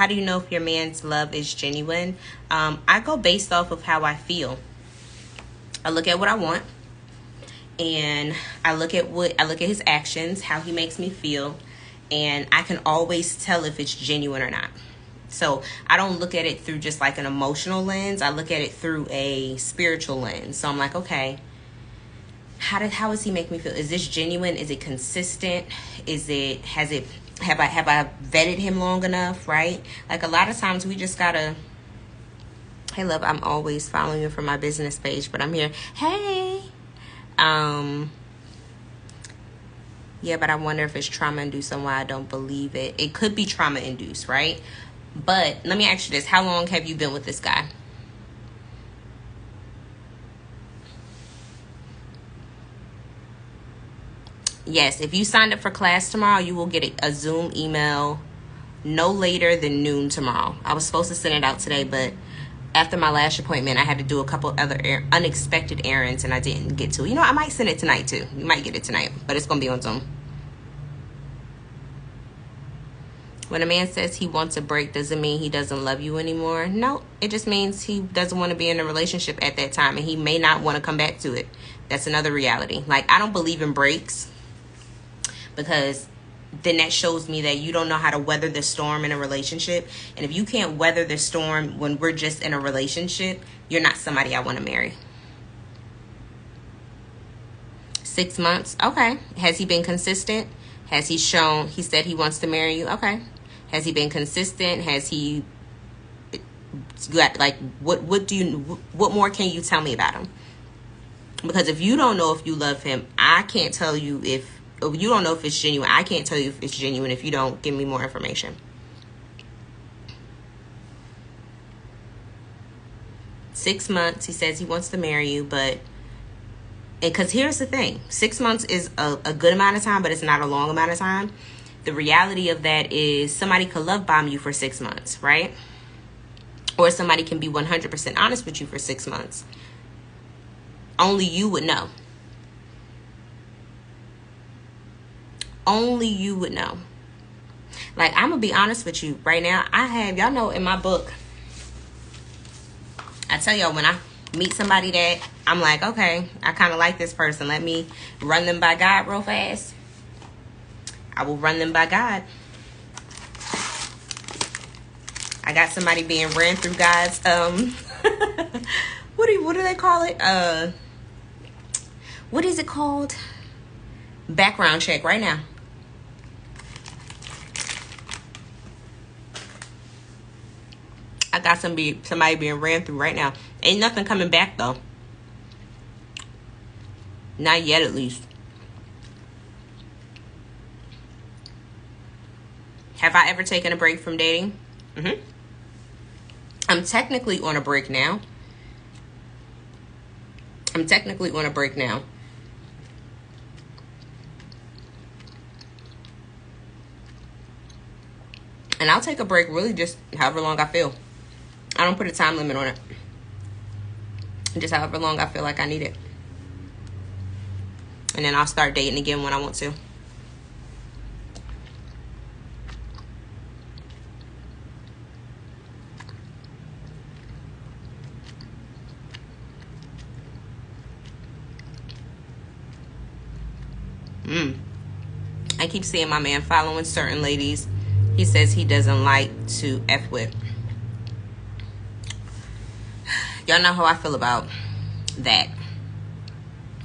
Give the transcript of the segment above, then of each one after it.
How do you know if your man's love is genuine? I go based off of how I feel. I look at what I want, and I look at his actions, how he makes me feel, and I can always tell if it's genuine or not. So I don't look at it through just like an emotional lens. I look at it through a spiritual lens. So I'm like, okay, how does he make me feel? Is this genuine? Is it consistent? Have I vetted him long enough, right? Like a lot of times we just gotta, hey love, I'm always following you from my business page, but I'm here. Hey. Yeah, but I wonder if it's trauma induced and why I don't believe it. It could be trauma induced, right? But let me ask you this. How long have you been with this guy? Yes, if you signed up for class tomorrow, you will get a Zoom email no later than noon tomorrow. I was supposed to send it out today, but after my last appointment, I had to do a couple other unexpected errands, and I didn't get to it. You know, I might send it tonight, too. You might get it tonight, but it's going to be on Zoom. When a man says he wants a break, doesn't mean he doesn't love you anymore. No, it just means he doesn't want to be in a relationship at that time, and he may not want to come back to it. That's another reality. Like, I don't believe in breaks, because then that shows me that you don't know how to weather the storm in a relationship. And if you can't weather the storm when we're just in a relationship, you're not somebody I want to marry. 6 months. Okay. Has he been consistent? Has he said he wants to marry you? Okay. Has he been consistent? Has he got, like, what more can you tell me about him? Because if you don't know if you love him, I can't tell you if you don't know if it's genuine. I can't tell you if it's genuine if you don't give me more information. 6 months. He says he wants to marry you, but because here's the thing. 6 months is a good amount of time, but it's not a long amount of time. The reality of that is somebody could love bomb you for 6 months, right? Or somebody can be 100% honest with you for 6 months. Only you would know. Only you would know. Like, I'm gonna be honest with you right now. Y'all know in my book, I tell y'all when I meet somebody that I'm like, okay, I kind of like this person. Let me run them by God real fast. I will run them by God. I got somebody being ran through God's, what do they call it? What is it called? Background check right now. I got somebody being ran through right now. Ain't nothing coming back though. Not yet, at least. Have I ever taken a break from dating? I'm technically on a break now. And I'll take a break really just however long I feel. I don't put a time limit on it. Just however long I feel like I need it. And then I'll start dating again when I want to. I keep seeing my man following certain ladies he says he doesn't like to F with. Y'all know how I feel about that.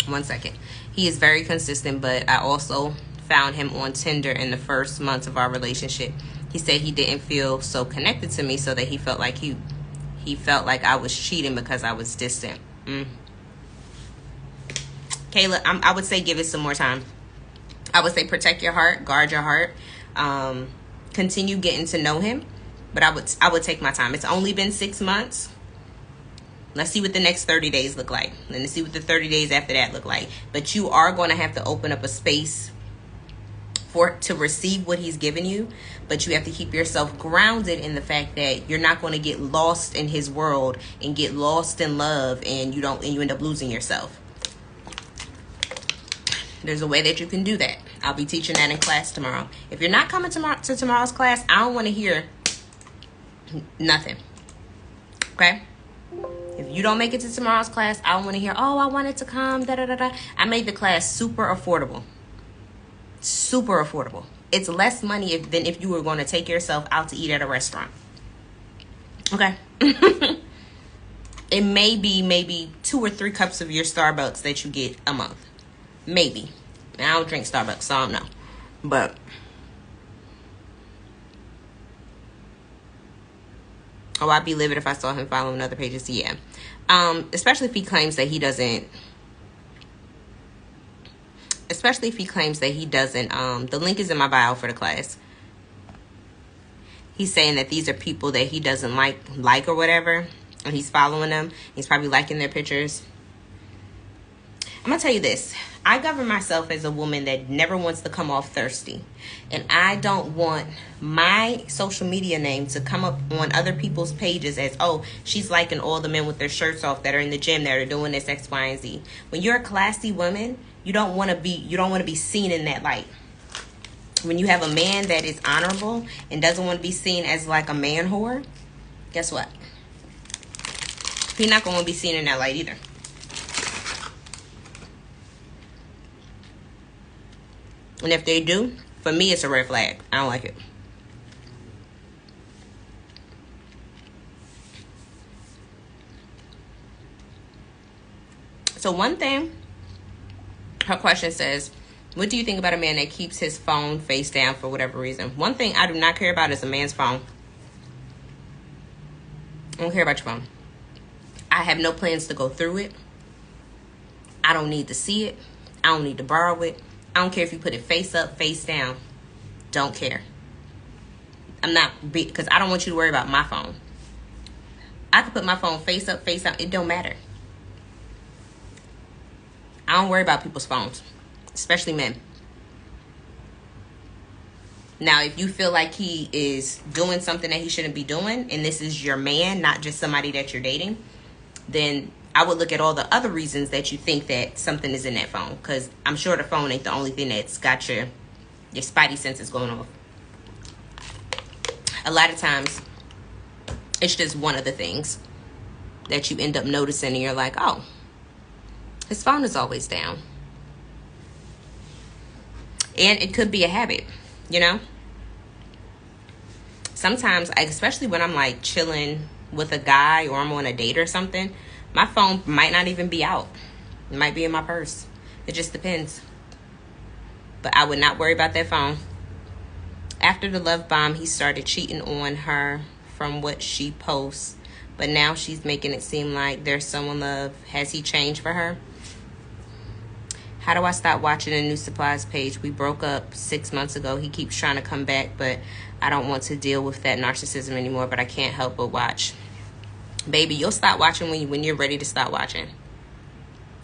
1 second. He is very consistent, but I also found him on Tinder in the first months of our relationship. He said he didn't feel so connected to me, so that he felt like he felt like I was cheating because I was distant. Kayla, I would say give it some more time. I would say protect your heart, guard your heart, continue getting to know him. But I would take my time. It's only been 6 months. Let's see what the next 30 days look like. And let's see what the 30 days after that look like. But you are going to have to open up a space to receive what he's given you. But you have to keep yourself grounded in the fact that you're not going to get lost in his world and get lost in love, and you end up losing yourself. There's a way that you can do that. I'll be teaching that in class tomorrow. If you're not coming to tomorrow's class, I don't want to hear Nothing. Okay? If you don't make it to tomorrow's class, I don't want to hear, oh, I wanted to come, da da da da. I made the class super affordable. Super affordable. It's less money than if you were going to take yourself out to eat at a restaurant. Okay? It may be maybe 2 or 3 cups of your Starbucks that you get a month. Maybe. I don't drink Starbucks, so I don't know. But oh, I'd be livid if I saw him following other pages. Yeah. Especially if he claims that he doesn't. Especially if he claims that he doesn't. The link is in my bio for the class. He's saying that these are people that he doesn't like or whatever. And he's following them. He's probably liking their pictures. I'm going to tell you this. I govern myself as a woman that never wants to come off thirsty. And I don't want my social media name to come up on other people's pages as, oh, she's liking all the men with their shirts off that are in the gym that are doing this X, Y, and Z. When you're a classy woman, you don't want to be seen in that light. When you have a man that is honorable and doesn't want to be seen as like a man whore, guess what? He's not going to be seen in that light either. And if they do, for me, it's a red flag. I don't like it. So one thing, her question says, what do you think about a man that keeps his phone face down for whatever reason? One thing I do not care about is a man's phone. I don't care about your phone. I have no plans to go through it. I don't need to see it. I don't need to borrow it. I don't care if you put it face up, face down. Don't care. Because I don't want you to worry about my phone. I could put my phone face up, face down. It don't matter. I don't worry about people's phones, especially men. Now, if you feel like he is doing something that he shouldn't be doing, and this is your man, not just somebody that you're dating, then I would look at all the other reasons that you think that something is in that phone. Because I'm sure the phone ain't the only thing that's got your spidey senses going off. A lot of times, it's just one of the things that you end up noticing and you're like, oh, his phone is always down. And it could be a habit, you know? Sometimes, especially when I'm like chilling with a guy or I'm on a date or something, my phone might not even be out. It might be in my purse. It just depends. But I would not worry about that phone. After the love bomb, he started cheating on her from what she posts. But now she's making it seem like there's someone love. Has he changed for her? How do I stop watching a New Supplies page? We broke up 6 months ago. He keeps trying to come back, but I don't want to deal with that narcissism anymore, but I can't help but watch. Baby, you'll stop watching when you're ready to stop watching.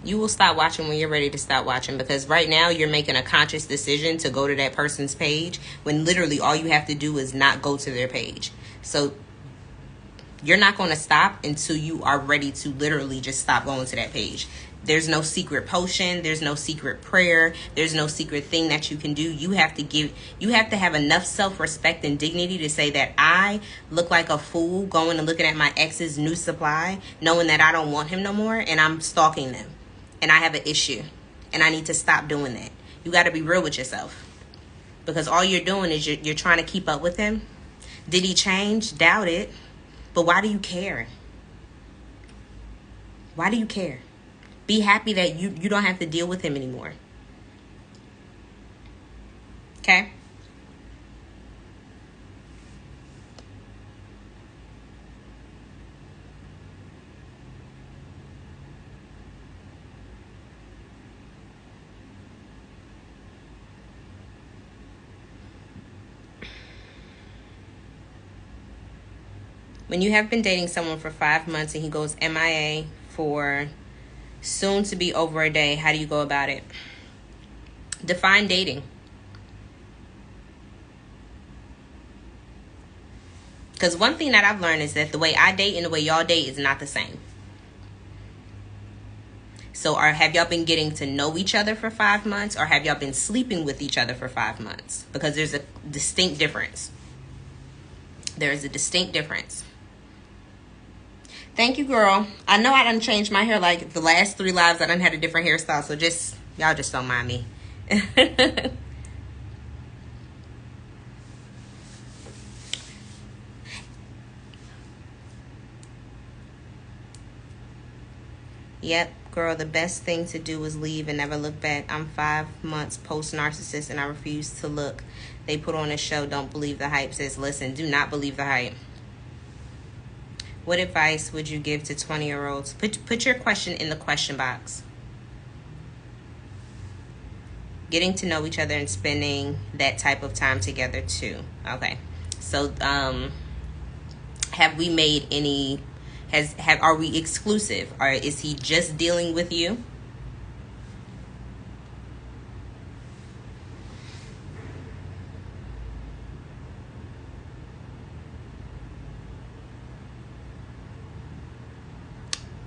You will stop watching when you're ready to stop watching, because right now you're making a conscious decision to go to that person's page when literally all you have to do is not go to their page. So you're not going to stop until you are ready to literally just stop going to that page. There's no secret potion. There's no secret prayer. There's no secret thing that you can do. You have to have enough self-respect and dignity to say that I look like a fool going and looking at my ex's New Supply, knowing that I don't want him no more, and I'm stalking them. And I have an issue. And I need to stop doing that. You got to be real with yourself. Because all you're doing is you're trying to keep up with him. Did he change? Doubt it. But why do you care? Why do you care? Be happy that you don't have to deal with him anymore. Okay? When you have been dating someone for 5 months and he goes MIA for soon to be over a day, how do you go about it? Define dating. Because one thing that I've learned is that the way I date and the way y'all date is not the same. So have y'all been getting to know each other for 5 months, or have y'all been sleeping with each other for 5 months? Because there's a distinct difference. There is a distinct difference. Thank you, girl. I know I done changed my hair like the last 3 lives. I done had a different hairstyle, so just y'all just don't mind me. Yep, girl, the best thing to do is leave and never look back. I'm 5 months post narcissist and I refuse to look. They put on a show, don't believe the hype. Says, listen, do not believe the hype. What advice would you give to 20-year-olds? Put your question in the question box. Getting to know each other and spending that type of time together too. Okay. So, have we made any... Are we exclusive, or is he just dealing with you?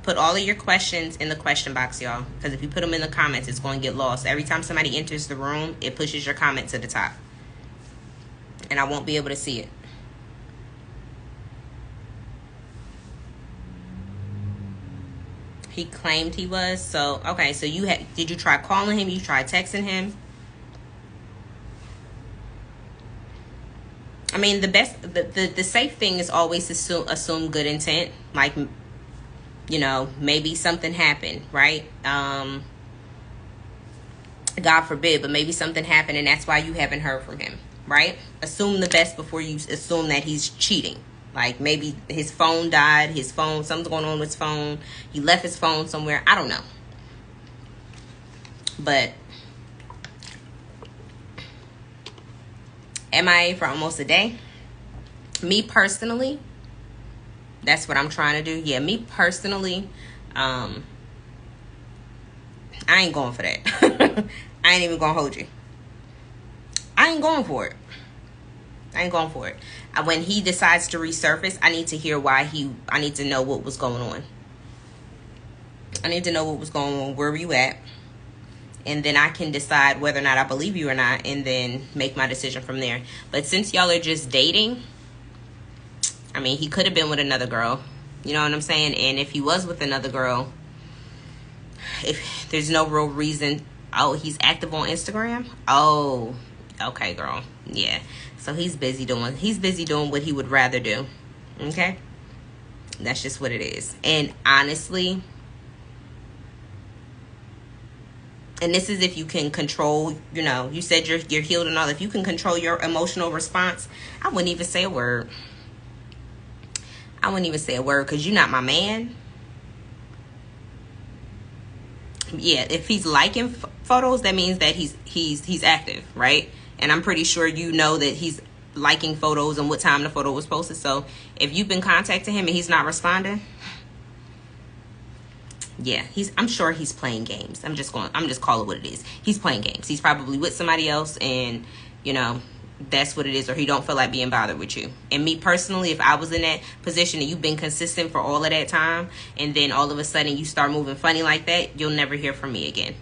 Put all of your questions in the question box, y'all, because if you put them in the comments, it's going to get lost. Every time somebody enters the room, it pushes your comment to the top, and I won't be able to see it. He claimed he was. So, okay. So did you try calling him? You tried texting him? I mean, the safe thing is always assume good intent. Like, you know, maybe something happened, right? God forbid, but maybe something happened and that's why you haven't heard from him, right? Assume the best before you assume that he's cheating. Like, maybe his phone died, something's going on with his phone. He left his phone somewhere. I don't know. But MIA for almost a day. Me personally, that's what I'm trying to do. Yeah, me personally, I ain't going for that. I ain't even gonna hold you. I ain't going for it. When he decides to resurface, I need to hear why I need to know what was going on. I need to know what was going on. Where were you at? And then I can decide whether or not I believe you or not, and then make my decision from there. But since y'all are just dating, I mean, he could have been with another girl. You know what I'm saying? And if he was with another girl, if there's no real reason. Oh, he's active on Instagram? Oh, okay, girl. Yeah. So he's busy doing what he would rather do. Okay? That's just what it is. And honestly, and this is if you can control, you know, you said you're healed and all. If you can control your emotional response, I wouldn't even say a word. Because you're not my man. Yeah, if he's liking photos, that means that he's active, right? And I'm pretty sure you know that he's liking photos and what time the photo was posted. So if you've been contacting him and he's not responding, yeah, I'm sure he's playing games. I'm just call it what it is. He's playing games. He's probably with somebody else, and you know, that's what it is, or he don't feel like being bothered with you. And me personally, if I was in that position and you've been consistent for all of that time, and then all of a sudden you start moving funny like that, you'll never hear from me again.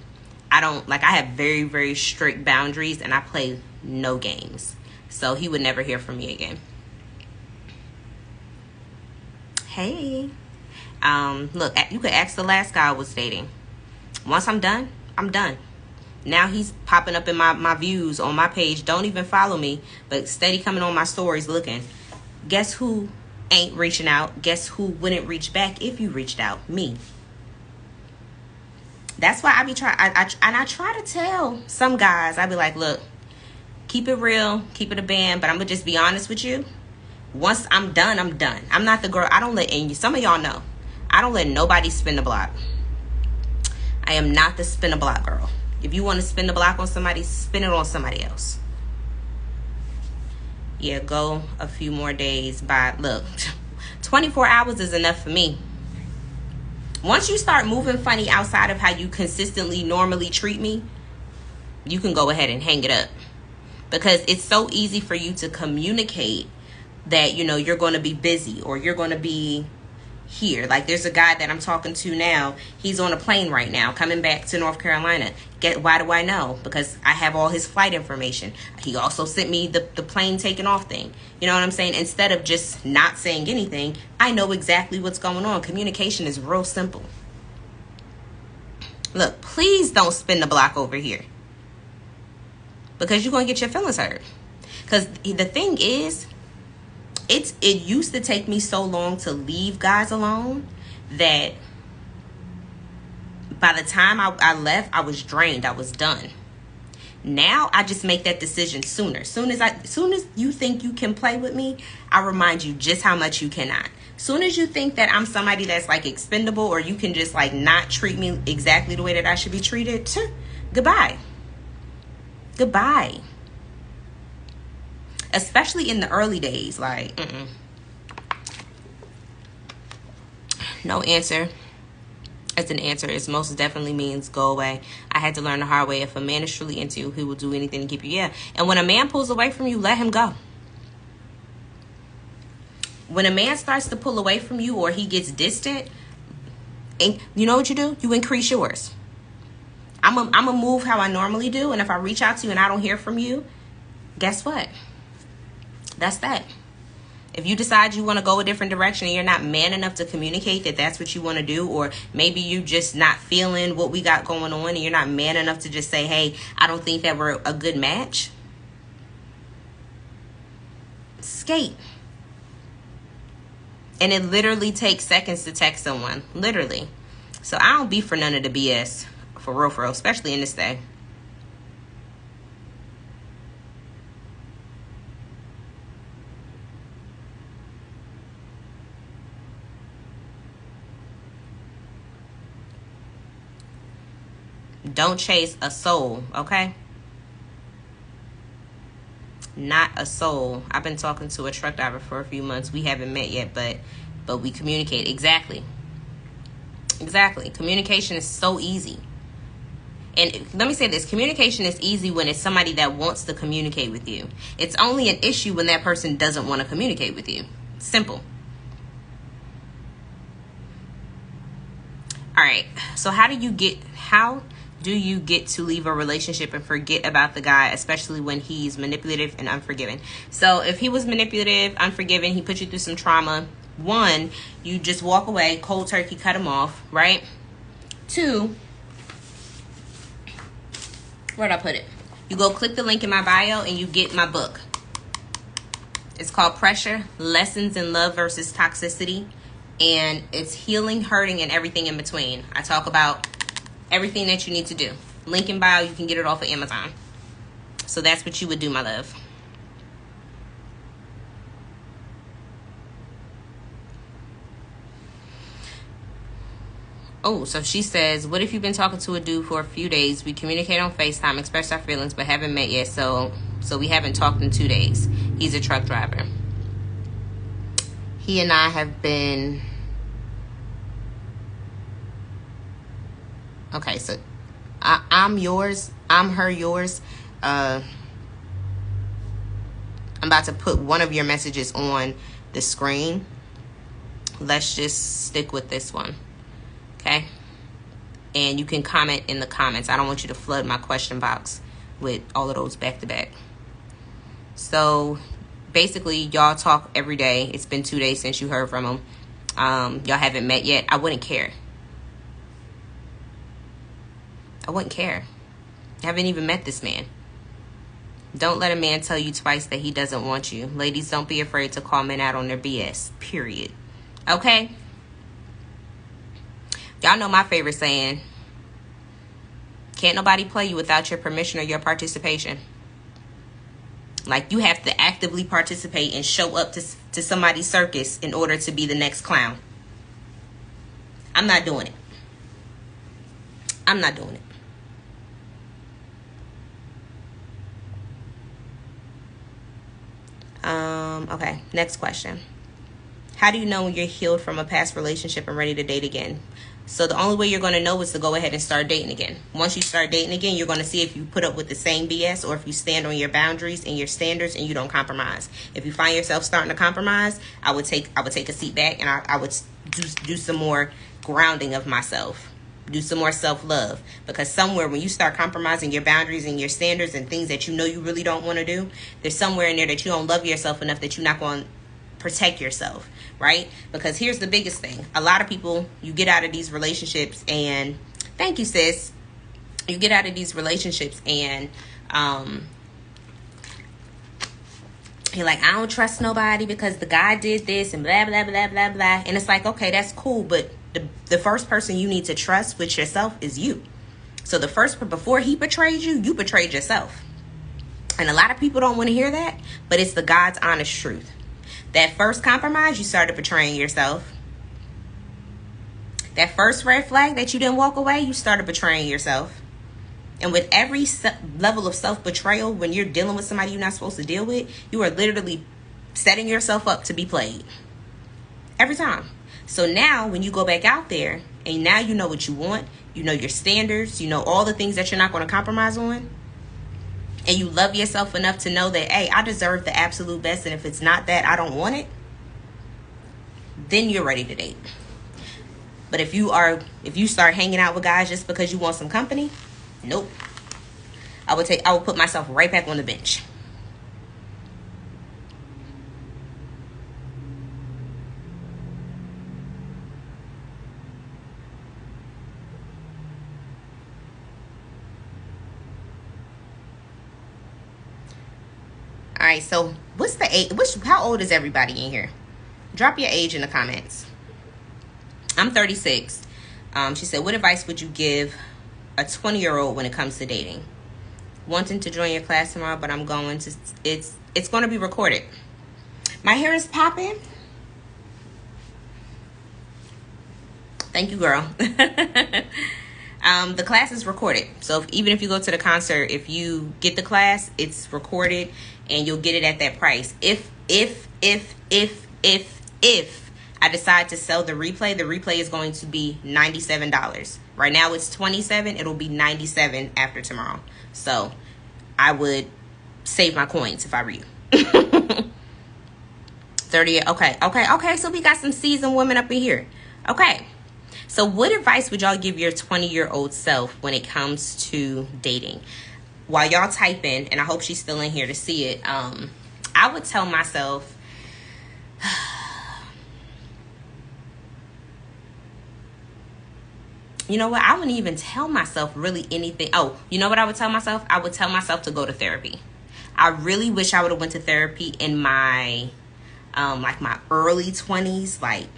I have very, very strict boundaries, and I play no games. So he would never hear from me again. Hey. Look, you could ask the last guy I was dating. Once I'm done, I'm done. Now he's popping up in my views on my page. Don't even follow me, but steady coming on my stories looking. Guess who ain't reaching out? Guess who wouldn't reach back if you reached out? Me. That's why I be trying. I try to tell some guys. I be like, look, keep it real, keep it a band. But I'm gonna just be honest with you. Once I'm done, I'm done. I'm not the girl. I don't let, and some of y'all know, I don't let nobody spin the block. I am not the spin the block girl. If you want to spin the block on somebody, spin it on somebody else. Yeah, go a few more days by, look, 24 hours is enough for me. Once you start moving funny outside of how you consistently normally treat me, you can go ahead and hang it up. Because it's so easy for you to communicate that, you know, you're going to be busy or you're going to be here. Like, there's a guy that I'm talking to now. He's on a plane right now coming back to North Carolina. Why do I know? Because I have all his flight information. He also sent me the plane taking off thing. You know what I'm saying? Instead of just not saying anything, I know exactly what's going on. Communication is real simple. Look, please don't spin the block over here, because you're going to get your feelings hurt. Because the thing is, it used to take me so long to leave guys alone that by the time I left, I was drained. I was done. Now I just make that decision sooner. Soon as you think you can play with me, I remind you just how much you cannot. Soon as you think that I'm somebody that's like expendable, or you can just like not treat me exactly the way that I should be treated, goodbye. Goodbye. Especially in the early days, like, no answer as an answer is most definitely means go away. I had to learn the hard way. If a man is truly into you, he will do anything to keep you. Yeah. And when a man pulls away from you, let him go. When a man starts to pull away from you, or he gets distant, and you know what you do? You increase yours. I'm a move how I normally do. And if I reach out to you and I don't hear from you, guess what? That's that. If you decide you want to go a different direction and you're not man enough to communicate that that's what you want to do, or maybe you just not feeling what we got going on and you're not man enough to just say, hey, I don't think that we're a good match, skate. And it literally takes seconds to text someone. Literally. So I don't be for none of the BS. For real, especially in this day. Don't chase a soul, okay? Not a soul. I've been talking to a truck driver for a few months. We haven't met yet, but we communicate. Exactly. Communication is so easy. And let me say this. Communication is easy when it's somebody that wants to communicate with you. It's only an issue when that person doesn't want to communicate with you. Simple. All right. So how do you get to leave a relationship and forget about the guy, especially when he's manipulative and unforgiving? So if he was manipulative, unforgiving, he put you through some trauma, 1, you just walk away, cold turkey, cut him off, right? 2, where'd I put it? You go click the link in my bio and you get my book. It's called Pressure: Lessons in Love versus Toxicity. And it's healing, hurting, and everything in between. I talk about everything that you need to do. Link in bio. You can get it off of Amazon. So that's what you would do, my love. Oh, so she says, what if you've been talking to a dude for a few days? We communicate on FaceTime, express our feelings, but haven't met yet. So we haven't talked in 2 days. He's a truck driver. He and I have been... Okay, so I'm yours. I'm her, yours. I'm about to put one of your messages on the screen. Let's just stick with this one. Okay? And you can comment in the comments. I don't want you to flood my question box with all of those back to back. So basically, y'all talk every day. It's been 2 days since you heard from him. Y'all haven't met yet. I wouldn't care. I wouldn't care. I haven't even met this man. Don't let a man tell you twice that he doesn't want you. Ladies, don't be afraid to call men out on their BS. Period. Okay? Y'all know my favorite saying. Can't nobody play you without your permission or your participation. Like, you have to actively participate and show up to somebody's circus in order to be the next clown. I'm not doing it. I'm not doing it. Okay, next question. How do you know when you're healed from a past relationship and ready to date again? So the only way you're going to know is to go ahead and start dating again. Once you start dating again, you're going to see if you put up with the same BS or if you stand on your boundaries and your standards and you don't compromise. If you find yourself starting to compromise, I would take a seat back and I would do some more grounding of myself. Do some more self-love, because somewhere when you start compromising your boundaries and your standards and things that you know you really don't want to do, there's somewhere in there that you don't love yourself enough that you're not going to protect yourself, right? Because here's the biggest thing. A lot of people, you get out of these relationships and thank you, sis. You get out of these relationships and you're like, I don't trust nobody because the guy did this and blah, blah, blah, blah, blah. And it's like, okay, that's cool, but the first person you need to trust with yourself is you. So before he betrayed you, you betrayed yourself. And a lot of people don't want to hear that, but it's the God's honest truth. That first compromise, you started betraying yourself. That first red flag that you didn't walk away, you started betraying yourself. And with every level of self-betrayal, when you're dealing with somebody you're not supposed to deal with, you are literally setting yourself up to be played. Every time. So now when you go back out there and now you know what you want, you know your standards, you know all the things that you're not going to compromise on, and you love yourself enough to know that, hey, I deserve the absolute best, and if it's not that, I don't want it, then you're ready to date. But if you start hanging out with guys just because you want some company, nope. I would put myself right back on the bench. All right, so what's the age? How old is everybody in here? Drop your age in the comments. I'm 36. She said, what advice would you give a 20-year-old when it comes to dating? Wanting to join your class tomorrow, but I'm going to, it's going to be recorded. My hair is popping. Thank you, girl. The class is recorded. So even if you go to the concert, if you get the class, it's recorded and you'll get it at that price. If I decide to sell the replay is going to be $97. Right now it's $27. It'll be $97 after tomorrow. So I would save my coins if I were you. 30. Okay. So we got some seasoned women up in here. Okay. So what advice would y'all give your 20-year-old self when it comes to dating? While y'all type in, and I hope she's still in here to see it, I would tell myself, you know what? I wouldn't even tell myself really anything. Oh, you know what I would tell myself? I would tell myself to go to therapy. I really wish I would have went to therapy in my, my early 20s, like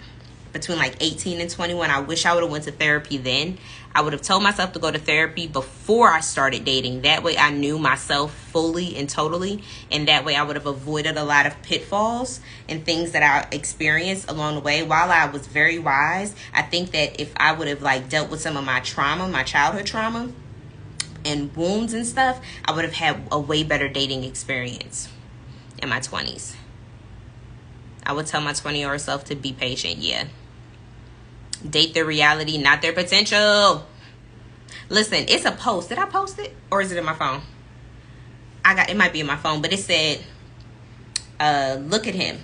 between like 18 and 21. I wish I would have went to therapy then. I would have told myself to go to therapy before I started dating. That way I knew myself fully and totally. And that way I would have avoided a lot of pitfalls and things that I experienced along the way. While I was very wise, I think that if I would have like dealt with some of my trauma, my childhood trauma and wounds and stuff, I would have had a way better dating experience in my 20s. I would tell my 20-year-old self to be patient. Yeah. Date their reality, not their potential. Listen, it's a post. Did I post it? Or is it in my phone? It might be in my phone, but it said, look at him.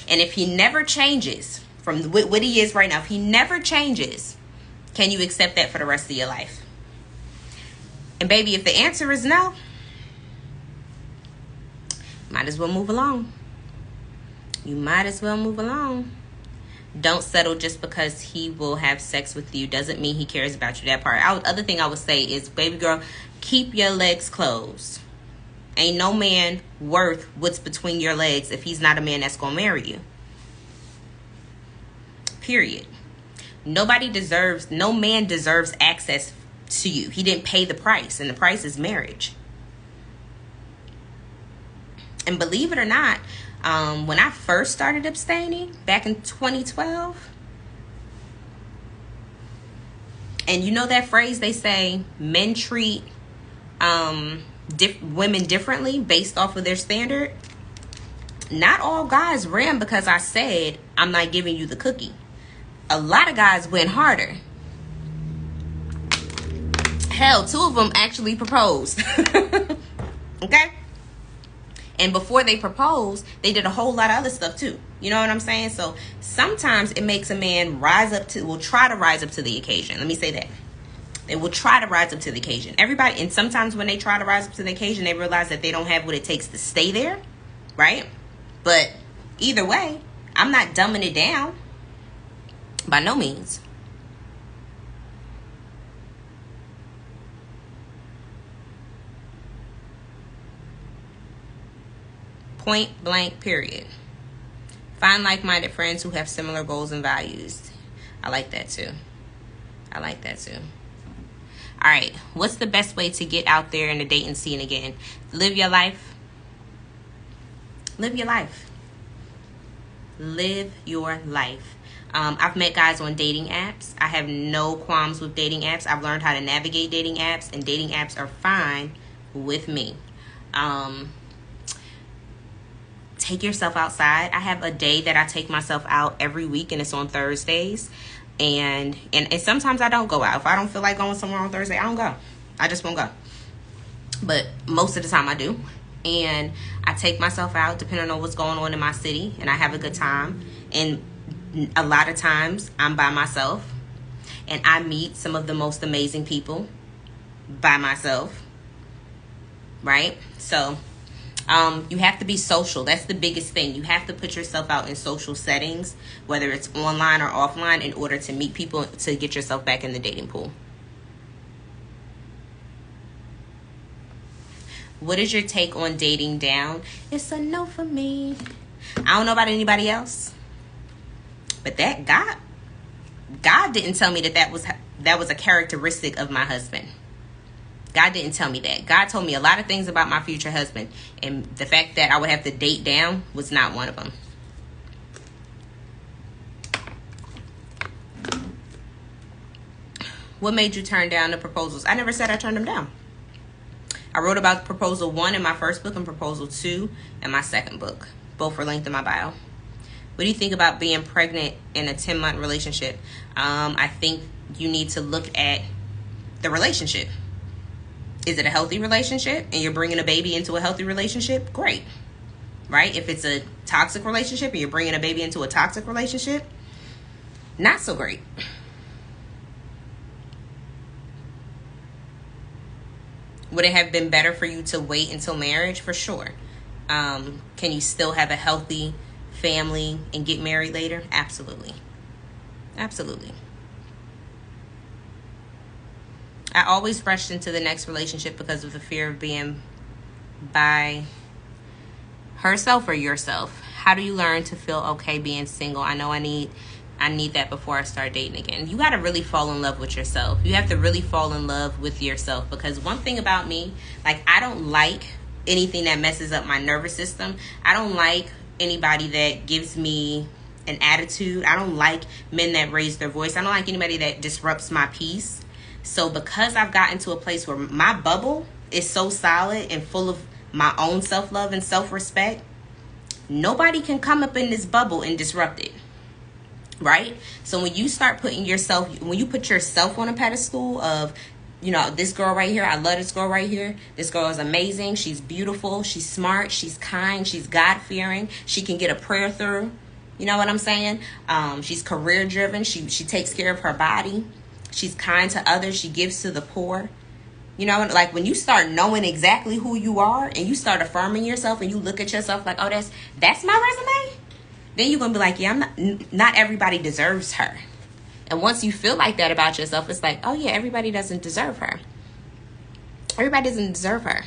And if he never changes from what he is right now, if he never changes, can you accept that for the rest of your life? And baby, if the answer is no, might as well move along. You might as well move along. Don't settle just because he will have sex with you. Doesn't mean he cares about you. That part. Other thing I would say is, baby girl, keep your legs closed. Ain't no man worth what's between your legs if he's not a man that's going to marry you. Period. No man deserves access to you. He didn't pay the price, and the price is marriage. And believe it or not, when I first started abstaining back in 2012, and you know that phrase they say, men treat women differently based off of their standard. Not all guys ran because I said I'm not giving you the cookie. a lot of guys went harder. Hell, 2 of them actually proposed. Okay? And before they proposed, they did a whole lot of other stuff too. You know what I'm saying? So sometimes it makes a man will try to rise up to the occasion. Let me say that. They will try to rise up to the occasion. Everybody, and sometimes when they try to rise up to the occasion, they realize that they don't have what it takes to stay there. Right? But either way, I'm not dumbing it down. By no means. Point blank, period. Find like-minded friends who have similar goals and values. I like that too. I like that too. All right. What's the best way to get out there in the dating scene again? Live your life. Live your life. Live your life. I've met guys on dating apps. I have no qualms with dating apps. I've learned how to navigate dating apps, and dating apps are fine with me. Take yourself outside. I have a day that I take myself out every week, and it's on Thursdays. And sometimes I don't go out. If I don't feel like going somewhere on Thursday, I don't go. I just won't go. But most of the time I do. And I take myself out depending on what's going on in my city, and I have a good time. And a lot of times I'm by myself, and I meet some of the most amazing people by myself. Right? So you have to be social. That's the biggest thing. You have to put yourself out in social settings, whether it's online or offline, in order to meet people, to get yourself back in the dating pool. What is your take on dating down? It's a no for me. I don't know about anybody else, but that God didn't tell me that was a characteristic of my husband. God didn't tell me that. God told me a lot of things about my future husband, and the fact that I would have to date down was not one of them. What made you turn down the proposals? I never said I turned them down. I wrote about proposal 1 in my first book and proposal 2 in my second book. Both are linked in my bio. What do you think about being pregnant in a 10-month relationship? I think you need to look at the relationship. Is it a healthy relationship and you're bringing a baby into a healthy relationship? Great. Right? If it's a toxic relationship and you're bringing a baby into a toxic relationship, not so great. Would it have been better for you to wait until marriage? For sure. Can you still have a healthy family and get married later? Absolutely. Absolutely. I always rushed into the next relationship because of the fear of being by herself or yourself. How do you learn to feel okay being single? I know I need that before I start dating again. You got to really fall in love with yourself. You have to really fall in love with yourself, because one thing about me, like, I don't like anything that messes up my nervous system. I don't like anybody that gives me an attitude. I don't like men that raise their voice. I don't like anybody that disrupts my peace. So because I've gotten to a place where my bubble is so solid and full of my own self-love and self-respect, nobody can come up in this bubble and disrupt it. Right? So when you start putting yourself, when you put yourself on a pedestal of, you know, this girl right here, I love this girl right here. This girl is amazing. She's beautiful. She's smart. She's kind. She's God-fearing. She can get a prayer through. You know what I'm saying? She's career-driven. She takes care of her body. She's kind to others. She gives to the poor. You know, like when you start knowing exactly who you are and you start affirming yourself and you look at yourself like, oh, that's my resume. Then you're going to be like, yeah, not everybody deserves her. And once you feel like that about yourself, it's like, oh yeah, everybody doesn't deserve her. Everybody doesn't deserve her.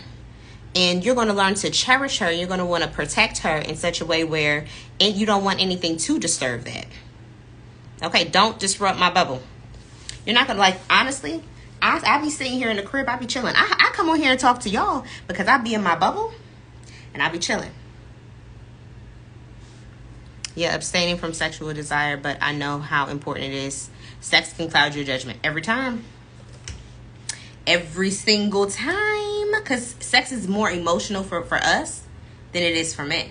And you're going to learn to cherish her. You're going to want to protect her in such a way where you don't want anything to disturb that. Okay, don't disrupt my bubble. You're not going to, like, honestly, I be sitting here in the crib. I be chilling. I come on here and talk to y'all because I be in my bubble and I be chilling. Yeah, abstaining from sexual desire, but I know how important it is. Sex can cloud your judgment every time. Every single time. Because sex is more emotional for us than it is for men.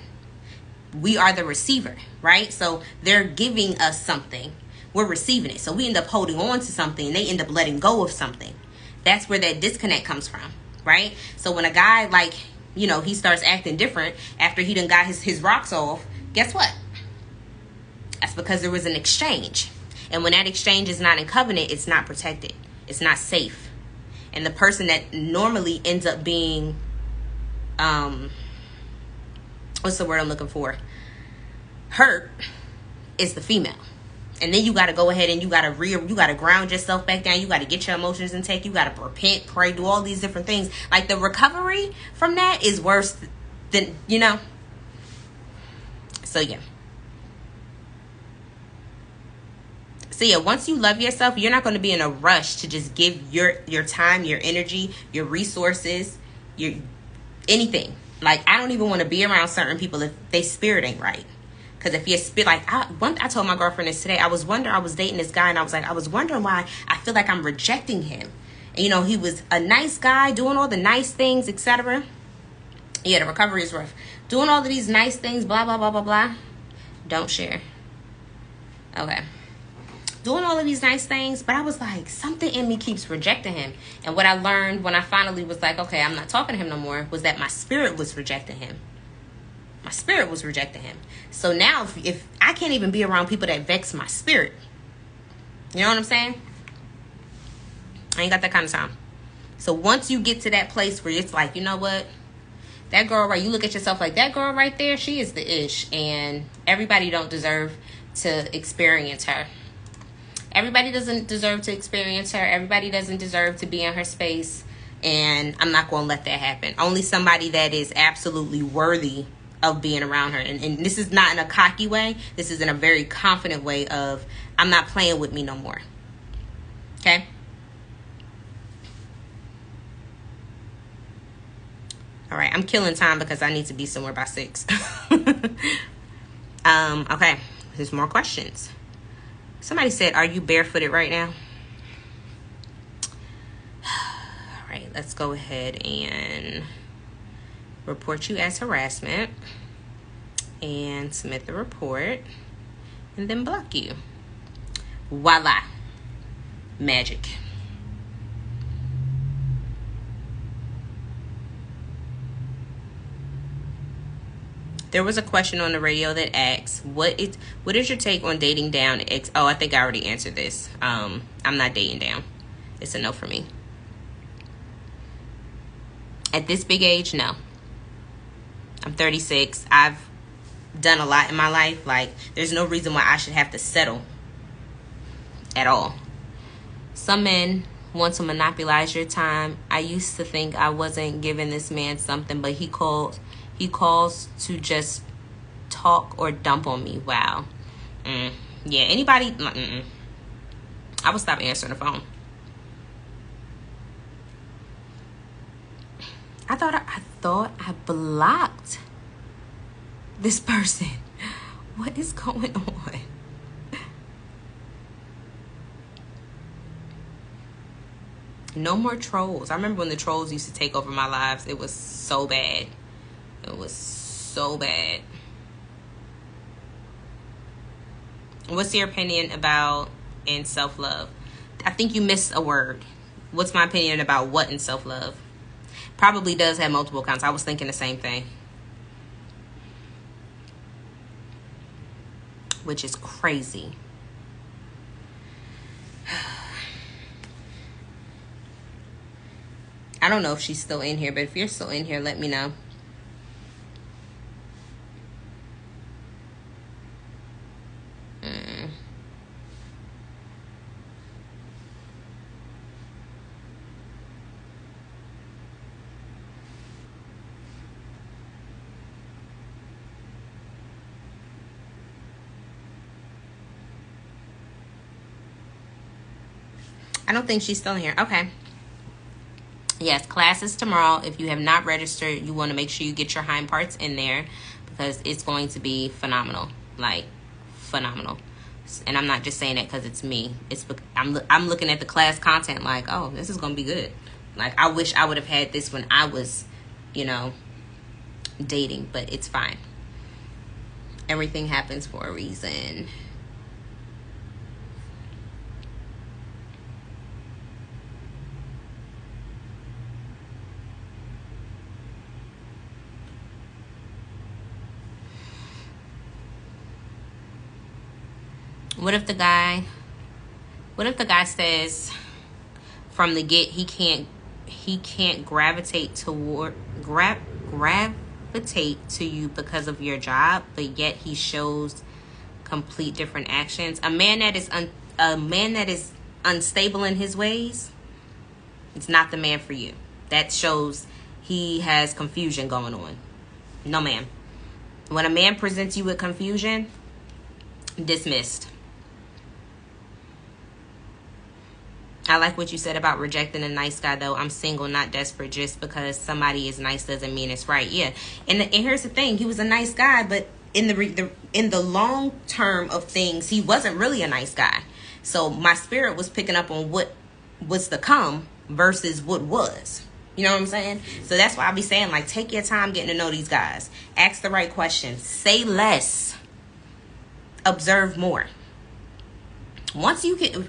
We are the receiver, right? So they're giving us something. we're receiving it. So we end up holding on to something and they end up letting go of something. That's where that disconnect comes from, right? So when a guy, like, you know, he starts acting different after he done got his rocks off, guess what? That's because there was an exchange. And when that exchange is not in covenant, it's not protected. It's not safe. And the person that normally ends up being, what's the word I'm looking for? Hurt is the female. And then you got to go ahead and you got to ground yourself back down. You got to get your emotions in check. You got to repent, pray, do all these different things. Like, the recovery from that is worse than, you know. So yeah. So yeah, once you love yourself, you're not going to be in a rush to just give your time, your energy, your resources, your anything. Like, I don't even want to be around certain people if they spirit ain't right. Because if your spirit, like, I told my girlfriend this today. I was dating this guy, and I was wondering why I feel like I'm rejecting him. And, you know, he was a nice guy, doing all the nice things, etc. Yeah, the recovery is rough. Doing all of these nice things, blah, blah, blah, blah, blah. Don't share. Okay. Doing all of these nice things, but I was like, something in me keeps rejecting him. And what I learned when I finally was like, okay, I'm not talking to him no more, was that my spirit was rejecting him. My spirit was rejecting him. So now if I can't even be around people that vex my spirit, you know what I'm saying? I ain't got that kind of time. So once you get to that place where it's like, you know what? That girl, right? You look at yourself like, that girl right there, she is the ish. And everybody don't deserve to experience her. Everybody doesn't deserve to experience her. Everybody doesn't deserve to be in her space. And I'm not going to let that happen. Only somebody that is absolutely worthy of being around her. And this is not in a cocky way. This is in a very confident way of, I'm not playing with me no more. Okay? All right. I'm killing time because I need to be somewhere by 6. Okay. There's more questions. Somebody said, are you barefooted right now? All right. Let's go ahead and report you as harassment and submit the report and then block you. Voila. Magic. There was a question on the radio that asks, what is your take on dating down? Oh, I think I already answered this. I'm not dating down. It's a no for me. At this big age, no. I'm 36. I've done a lot in my life. Like, there's no reason why I should have to settle at all. Some men want to monopolize your time. I used to think I wasn't giving this man something, but he calls to just talk or dump on me. Wow. Yeah, anybody? I would stop answering the phone. I thought I blocked this person. What is going on? No more trolls. I remember when the trolls used to take over my lives. It was so bad. It was so bad. What's your opinion about in self-love? I think you missed a word. What's my opinion about what in self-love? Probably does have multiple counts. I was thinking the same thing. Which is crazy. I don't know if she's still in here, but if you're still in here, let me know. I don't think she's still in here. Okay. Yes, class is tomorrow. If you have not registered, you want to make sure you get your hind parts in there because it's going to be phenomenal. Like, phenomenal. And I'm not just saying that because it's me. I'm looking at the class content like, oh, this is going to be good. Like, I wish I would have had this when I was, dating, but it's fine. Everything happens for a reason. What if the guy says from the get he can't gravitate to you because of your job, but yet he shows complete different actions. A man that is unstable in his ways, it's not the man for you. That shows he has confusion going on. No, ma'am. When a man presents you with confusion, dismissed. I like what you said about rejecting a nice guy, though. I'm single, not desperate. Just because somebody is nice doesn't mean it's right. Yeah, and here's the thing: he was a nice guy, but in the long term of things, he wasn't really a nice guy. So my spirit was picking up on what was to come versus what was. You know what I'm saying? So that's why I be saying, like, take your time getting to know these guys. Ask the right questions. Say less. Observe more. Once you can,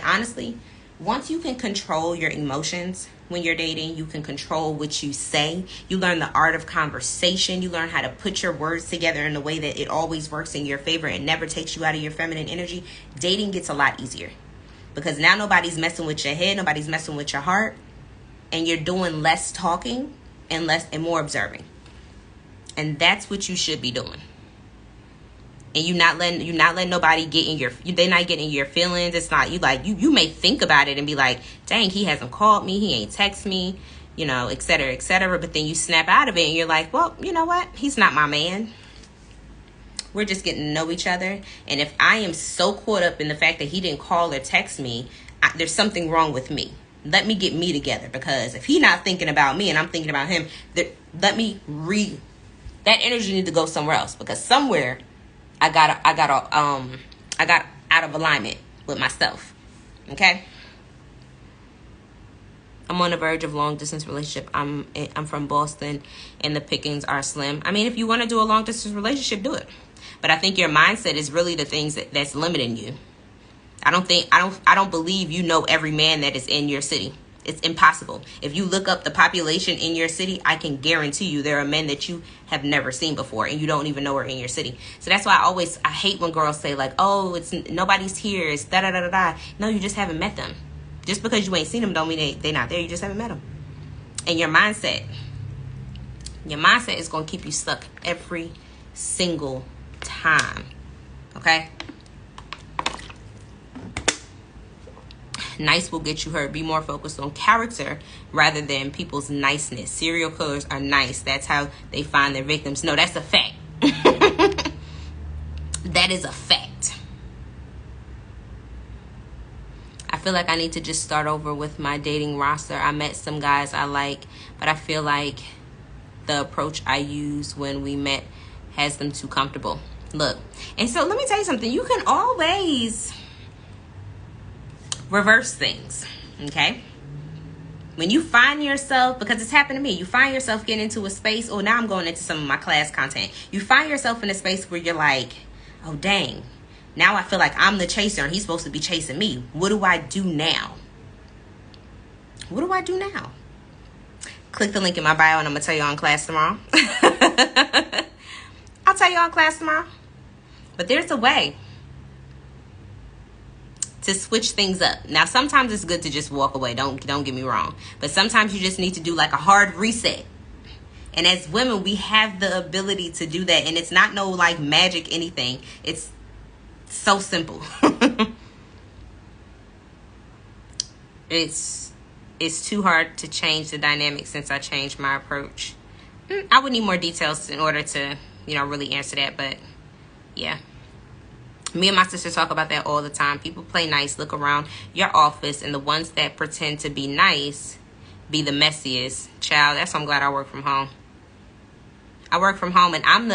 honestly, once you can control your emotions when you're dating, you can control what you say. You learn the art of conversation. You learn how to put your words together in a way that it always works in your favor and never takes you out of your feminine energy. Dating gets a lot easier because now nobody's messing with your head. Nobody's messing with your heart. And you're doing less talking and more observing. And that's what you should be doing. And you're not letting nobody get in they're not getting in your feelings. It's not you may think about it and be like, dang, he hasn't called me, he ain't text me, et cetera, et cetera. But then you snap out of it and you're like, well, you know what? He's not my man. We're just getting to know each other. And if I am so caught up in the fact that he didn't call or text me, there's something wrong with me. Let me get me together, because if he's not thinking about me and I'm thinking about him, that energy need to go somewhere else, because somewhere I got out of alignment with myself. Okay? I'm on the verge of long distance relationship. I'm from Boston and the pickings are slim. I mean, if you want to do a long distance relationship, do it. But I think your mindset is really the things that's limiting you. I don't believe you know every man that is in your city. It's impossible. If you look up the population in your city, I can guarantee you there are men that you have never seen before and you don't even know are in your city. So that's why I hate when girls say like, oh, it's nobody's here, it's da da da da da. No, you just haven't met them. Just because you ain't seen them don't mean they're not there. You just haven't met them. And your mindset is going to keep you stuck every single time. Okay? Nice will get you hurt. Be more focused on character rather than people's niceness. Serial killers are nice. That's how they find their victims. No, that's a fact. That is a fact. I feel like I need to just start over with my dating roster. I met some guys I like, but I feel like the approach I used when we met has them too comfortable. Look, and so let me tell you something. You can always reverse things, okay? When you find yourself, because it's happened to me, you find yourself getting into a space, now I'm going into some of my class content. You find yourself in a space where you're like, oh, dang, now I feel like I'm the chaser and he's supposed to be chasing me. What do I do now? What do I do now? Click the link in my bio and I'm going to tell you on class tomorrow. I'll tell you on class tomorrow. But there's a way to switch things up. Now, sometimes it's good to just walk away. Don't get me wrong. But sometimes you just need to do like a hard reset. And as women, we have the ability to do that. And it's not no like magic anything. It's so simple. It's too hard to change the dynamic since I changed my approach. I would need more details in order to, really answer that. But yeah. Me and my sister talk about that all the time. People play nice, look around your office, and the ones that pretend to be nice be the messiest. Child, that's why I'm glad I work from home. I work from home, and I'm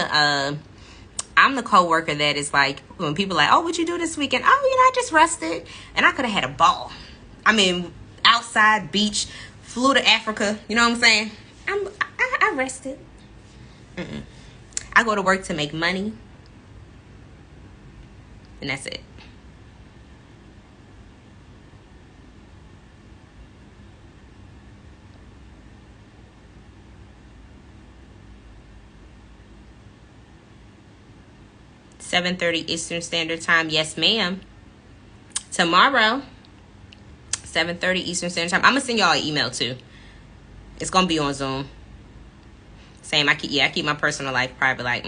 the co-worker that is like, when people are like, oh, what'd you do this weekend? Oh, I just rested. And I could have had a ball. I mean, outside, beach, flew to Africa. You know what I'm saying? I rested. I go to work to make money. And that's it. 7:30 Eastern Standard Time. Yes, ma'am. Tomorrow, 7:30 Eastern Standard Time. I'm going to send y'all an email, too. It's going to be on Zoom. Same. I keep my personal life private. Like,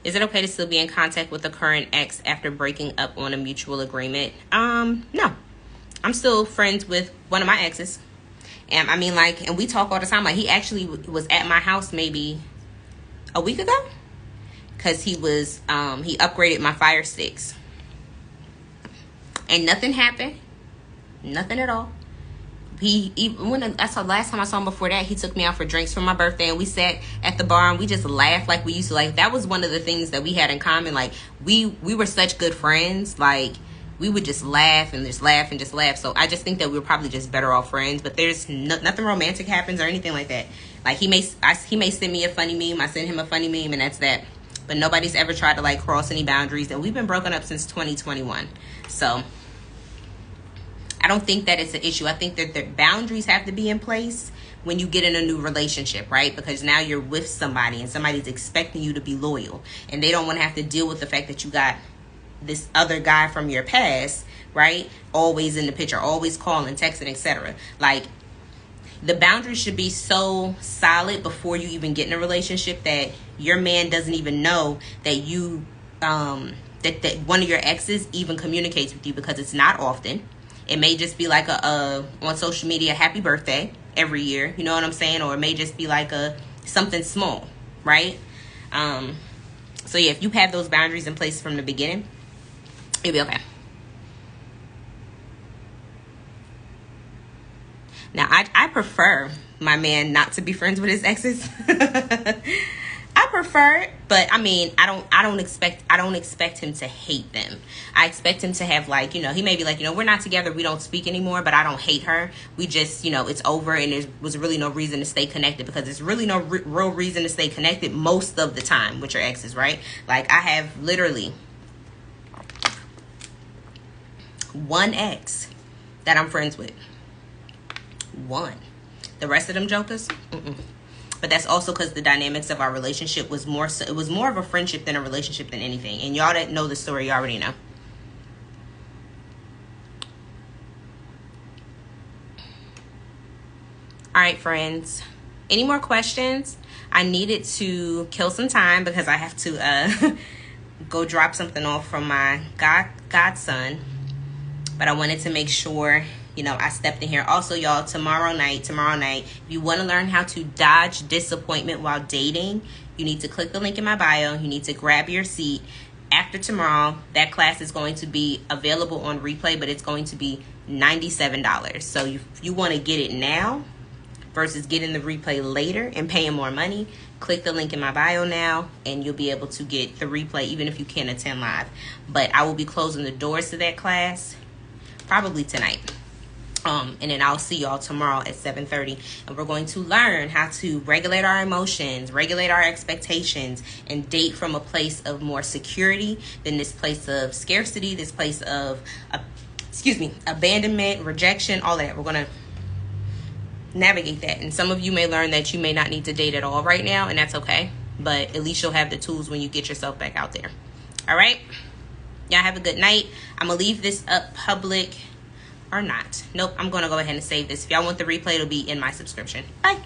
Is it okay to still be in contact with the current ex after breaking up on a mutual agreement? No. I'm still friends with one of my exes. And I mean, like, and we talk all the time. Like, he actually was at my house maybe a week ago. Because he upgraded my Fire Sticks. And nothing happened. Nothing at all. That's the last time I saw him. Before that, he took me out for drinks for my birthday, and we sat at the bar and we just laughed like we used to. Like, that was one of the things that we had in common. Like, we were such good friends. Like, we would just laugh and just laugh and just laugh. So I just think that we were probably just better off friends. But there's nothing romantic happens or anything like that. Like, he may send me a funny meme, I send him a funny meme, and that's that. But nobody's ever tried to, like, cross any boundaries, and we've been broken up since 2021. So I don't think that it's an issue. I think that the boundaries have to be in place when you get in a new relationship, right? Because now you're with somebody and somebody's expecting you to be loyal, and they don't want to have to deal with the fact that you got this other guy from your past, right? Always in the picture, always calling, texting, etc. Like, the boundaries should be so solid before you even get in a relationship that your man doesn't even know that you that one of your exes even communicates with you, because it's not often. It may just be like on social media, happy birthday every year, you know what I'm saying? Or it may just be like something small, right? So yeah, if you have those boundaries in place from the beginning, it'll be okay. Now, I prefer my man not to be friends with his exes. I prefer it, but I mean, I don't expect him to hate them. I expect him to have, like, he may be like, we're not together, we don't speak anymore, but I don't hate her. We just, it's over, and there was really no reason to stay connected, because there's really no real reason to stay connected most of the time with your exes, right? Like, I have literally one ex that I'm friends with. One. The rest of them jokers, But that's also because the dynamics of our relationship was more so, it was more of a friendship than a relationship than anything. And y'all that know the story, you already know. All right, friends. Any more questions? I needed to kill some time because I have to go drop something off from my godson. But I wanted to make sure, I stepped in here. Also, y'all, tomorrow night, if you want to learn how to dodge disappointment while dating, you need to click the link in my bio. You need to grab your seat. After tomorrow, that class is going to be available on replay, but it's going to be $97. So if you want to get it now versus getting the replay later and paying more money, click the link in my bio now, and you'll be able to get the replay even if you can't attend live. But I will be closing the doors to that class probably tonight. And then I'll see y'all tomorrow at 7:30, and we're going to learn how to regulate our emotions, regulate our expectations, and date from a place of more security than this place of scarcity, this place of, abandonment, rejection, all that. We're going to navigate that. And some of you may learn that you may not need to date at all right now, and that's okay. But at least you'll have the tools when you get yourself back out there. All right? Y'all have a good night. I'm going to leave this up public. Or not. Nope, I'm going to go ahead and save this. If y'all want the replay, it'll be in my subscription. Bye.